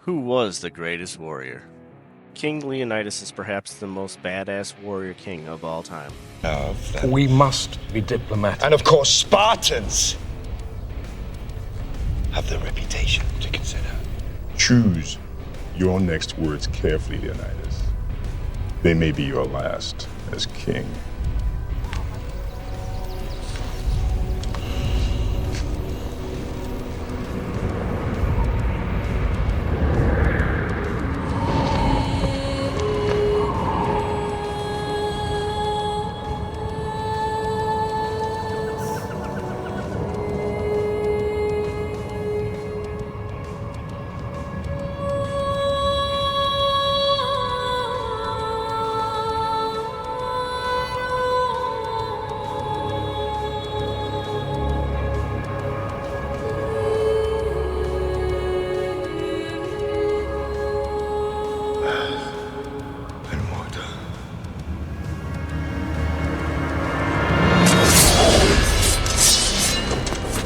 Who was the greatest warrior? King Leonidas is perhaps the most badass warrior king of all time. We must be diplomatic. And of course, Spartans have the reputation to consider. Choose your next words carefully, Leonidas. They may be your last as king.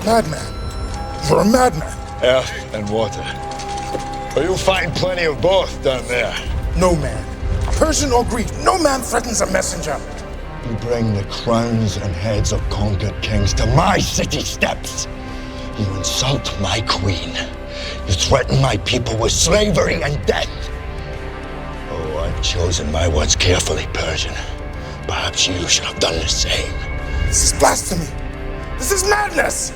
Madman. You're a madman. Air and water. But you'll find plenty of both down there. No man, Persian or Greek, no man threatens a messenger. You bring the crowns and heads of conquered kings to my city steps. You insult my queen. You threaten my people with slavery and death. Oh, I've chosen my words carefully, Persian. Perhaps you should have done the same. This is blasphemy. This is madness.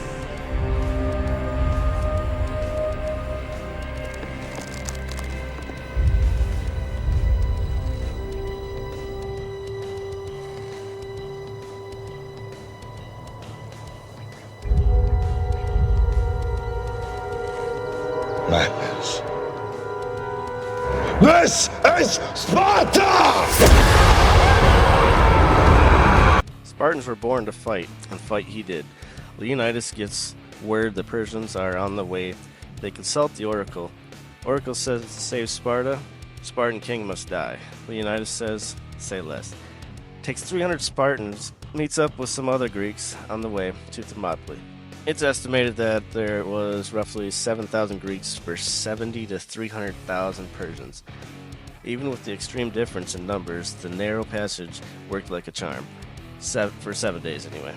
Madness. This is Sparta! Spartans were born to fight, and fight he did. Leonidas gets word the Persians are on the way. They consult the oracle. Oracle says to save Sparta, Spartan king must die. Leonidas says, say less. Takes 300 Spartans, meets up with some other Greeks on the way to Thermopylae. It's estimated that there was roughly 7,000 Greeks for 70 to 300,000 Persians. Even with the extreme difference in numbers, the narrow passage worked like a charm. For 7 days anyway.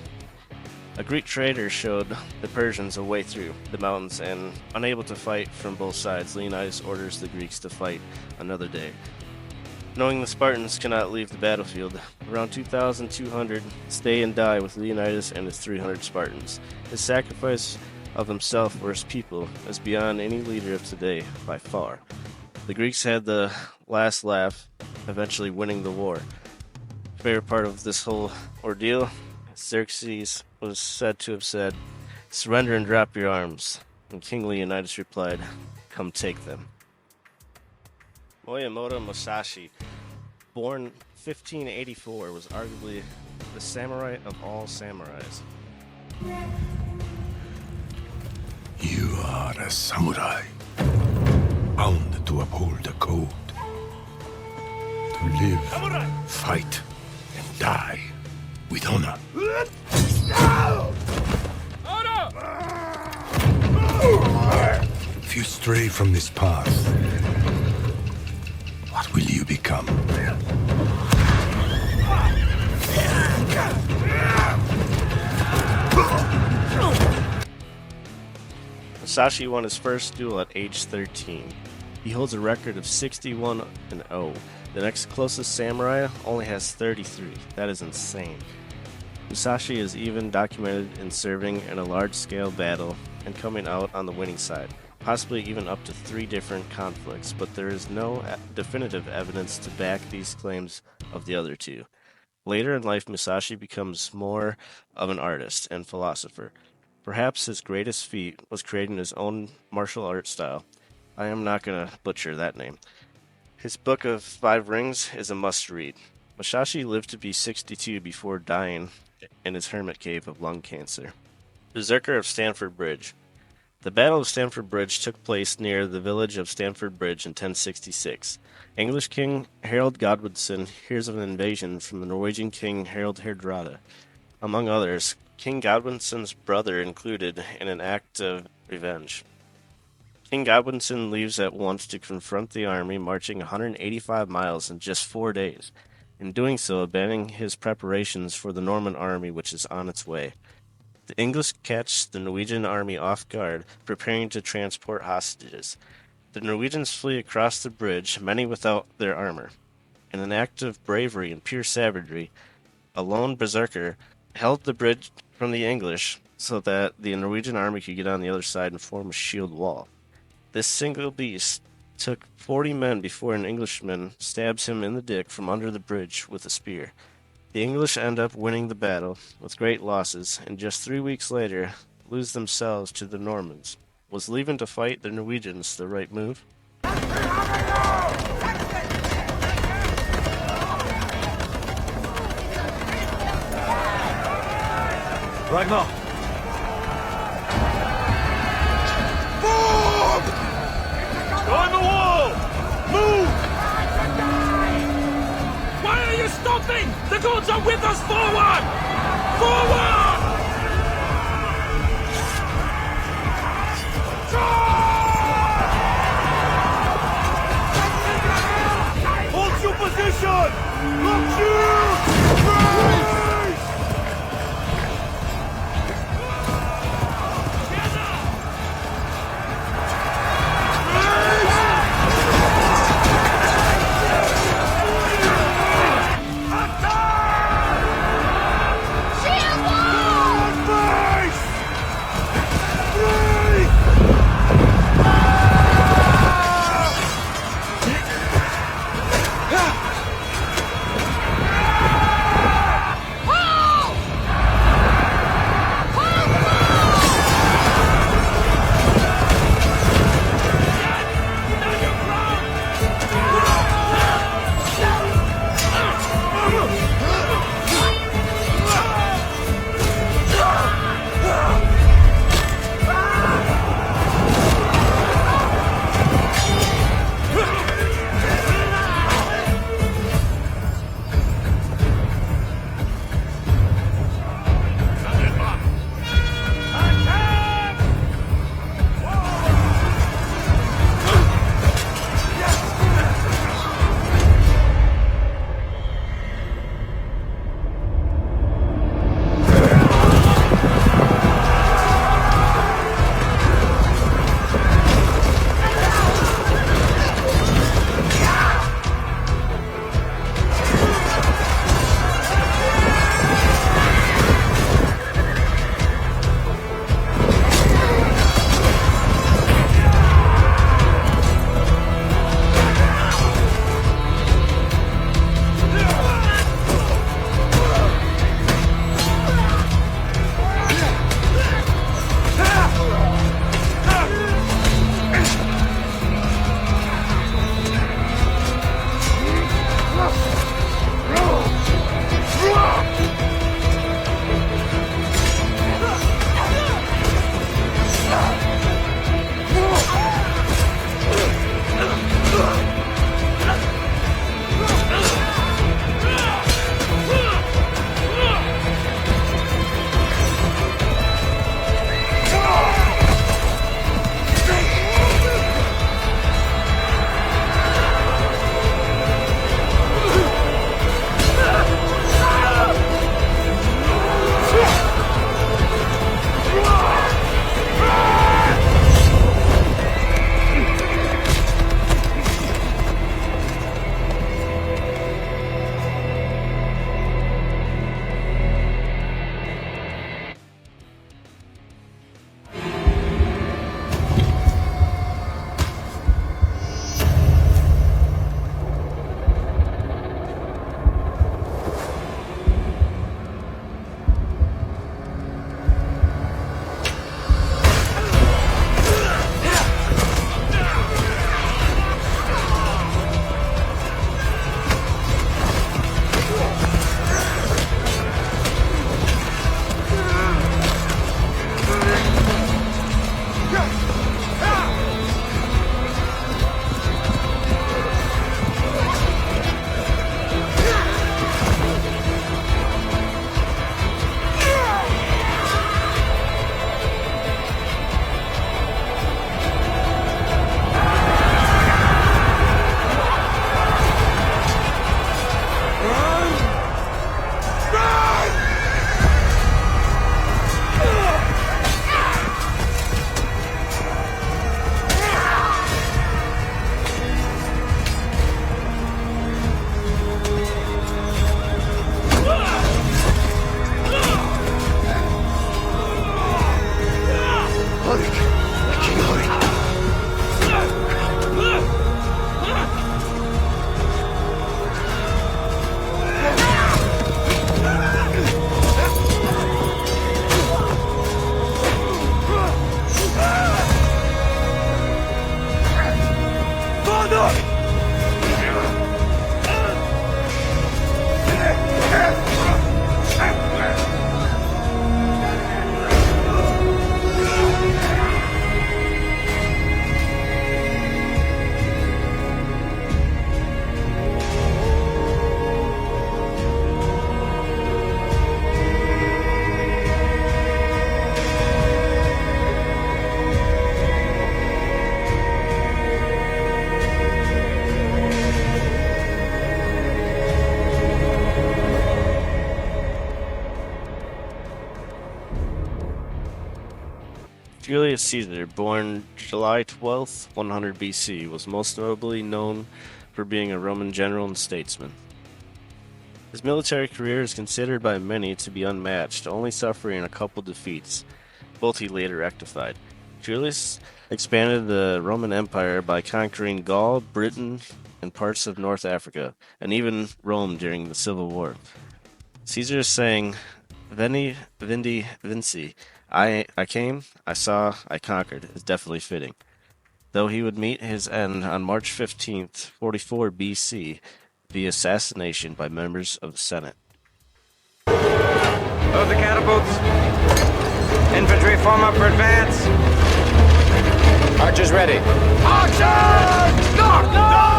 A Greek trader showed the Persians a way through the mountains, and unable to fight from both sides, Leonidas orders the Greeks to fight another day. Knowing the Spartans cannot leave the battlefield, around 2,200 stay and die with Leonidas and his 300 Spartans. His sacrifice of himself for his people is beyond any leader of today by far. The Greeks had the last laugh, eventually winning the war. Favorite part of this whole ordeal, Xerxes was said to have said, "Surrender and drop your arms," and King Leonidas replied, "Come take them." Miyamoto Musashi, born 1584, was arguably the samurai of all samurais. You are a samurai, bound to uphold a code, to live, fight, and die with honor. If you stray from this path, what will you become? Musashi won his first duel at age 13. He holds a record of 61-0. The next closest samurai only has 33. That is insane. Musashi is even documented in serving in a large-scale battle and coming out on the winning side, possibly even up to 3 different conflicts, but there is no definitive evidence to back these claims of the other 2. Later in life, Musashi becomes more of an artist and philosopher. Perhaps his greatest feat was creating his own martial art style. I am not going to butcher that name. His Book of 5 Rings is a must-read. Musashi lived to be 62 before dying in his hermit cave of lung cancer. Berserker of Stamford Bridge. The Battle of Stamford Bridge took place near the village of Stamford Bridge in 1066. English King Harold Godwinson hears of an invasion from the Norwegian King Harald Hardrada. Among others, King Godwinson's brother included in an act of revenge. King Godwinson leaves at once to confront the army, marching 185 miles in just 4 days, in doing so abandoning his preparations for the Norman army which is on its way. The English catch the Norwegian army off guard, preparing to transport hostages. The Norwegians flee across the bridge, many without their armor. In an act of bravery and pure savagery, a lone berserker held the bridge from the English so that the Norwegian army could get on the other side and form a shield wall. This single beast took 40 men before an Englishman stabs him in the dick from under the bridge with a spear. The English end up winning the battle with great losses, and just 3 weeks later lose themselves to the Normans. Was leaving to fight the Norwegians the right move? Ragnar! On the wall! Move! Why are you stopping? The gods are with us! Forward! Forward! Hold your position! Look you! Raise! Shield wall! Julius Caesar, born July 12th, 100 BC, was most notably known for being a Roman general and statesman. His military career is considered by many to be unmatched, only suffering a couple defeats, both he later rectified. Julius expanded the Roman Empire by conquering Gaul, Britain, and parts of North Africa, and even Rome during the Civil War. Caesar sang, Veni, Vindi, Vinci. I came, I saw, I conquered, is definitely fitting. Though he would meet his end on March 15th, 44 BC, via assassination by members of the Senate. Load the catapults. Infantry form up for advance. Archers ready. Archers! Knock! Knock!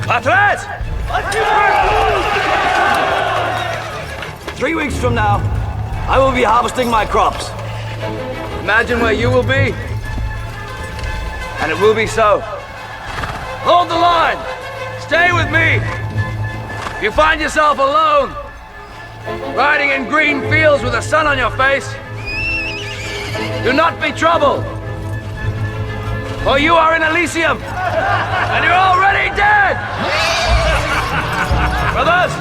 Atlas! 3 weeks from now, I will be harvesting my crops. Imagine where you will be, and it will be so. Hold the line! Stay with me! If you find yourself alone, riding in green fields with the sun on your face, do not be troubled, for you are in Elysium, and you're already dead! Brothers,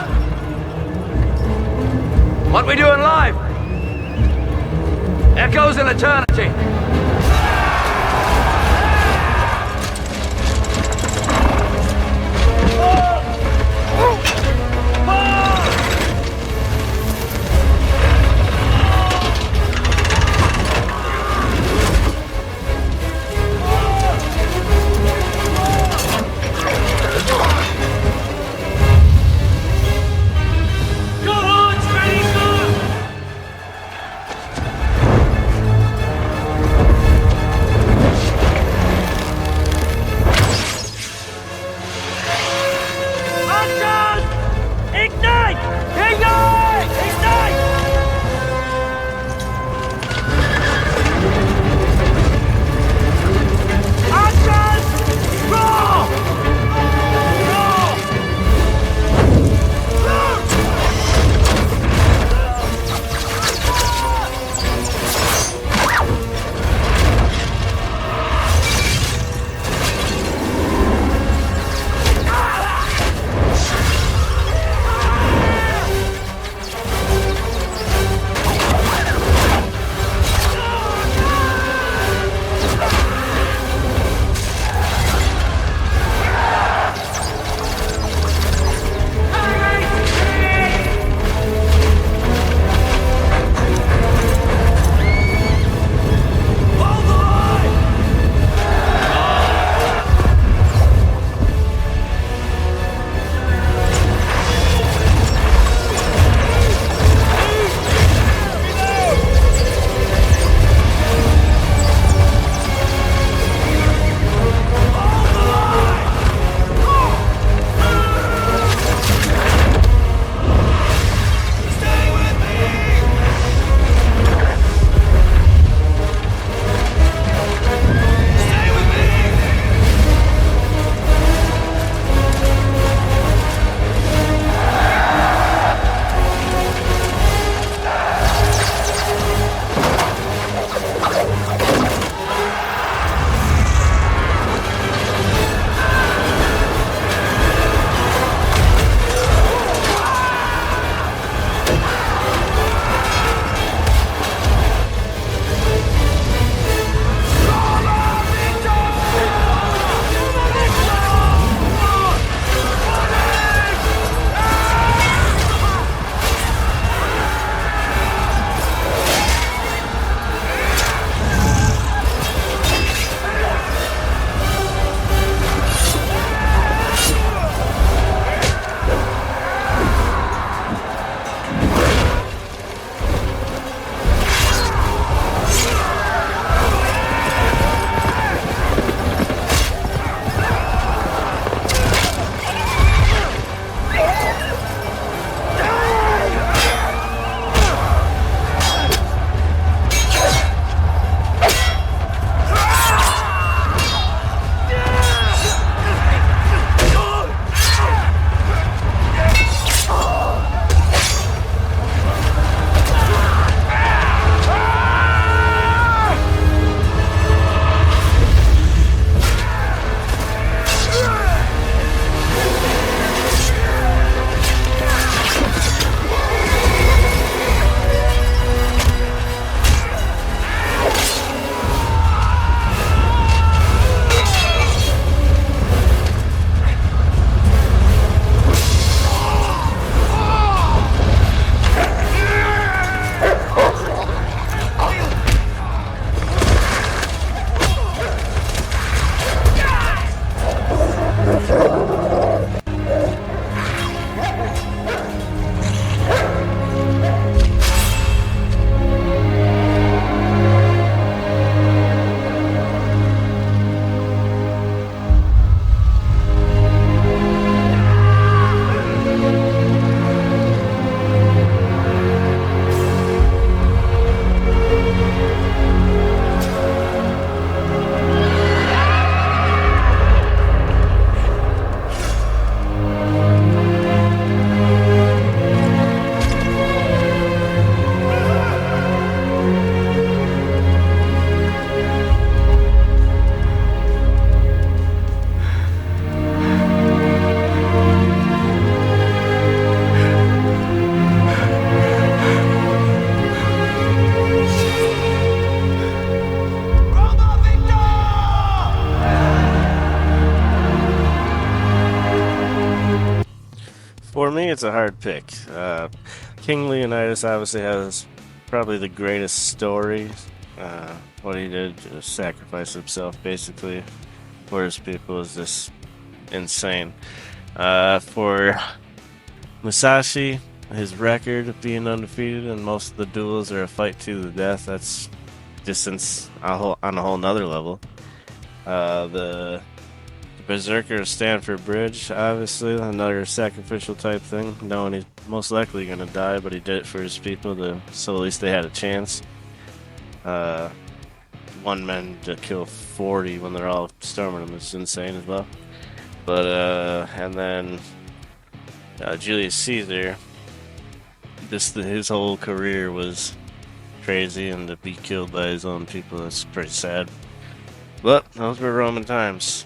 what we do in life echoes in eternity. Archers! it's a hard pick. King Leonidas obviously has probably the greatest story. What he did, just sacrifice himself basically for his people, is just insane. For Musashi, his record of being undefeated and most of the duels are a fight to the death. That's distance on a whole nother level. The Berserker of Stanford Bridge, obviously another sacrificial type thing, knowing he's most likely going to die, but he did it for his people, so at least they had a chance. One man to kill 40 when they're all storming him is insane as well. But and then Julius Caesar, his whole career was crazy, and to be killed by his own people, that's pretty sad. But those were Roman times.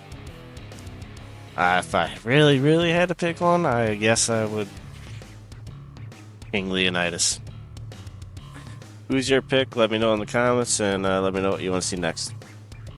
If I really had to pick one, I guess I would King Leonidas. Who's your pick? Let me know in the comments, and let me know what you want to see next.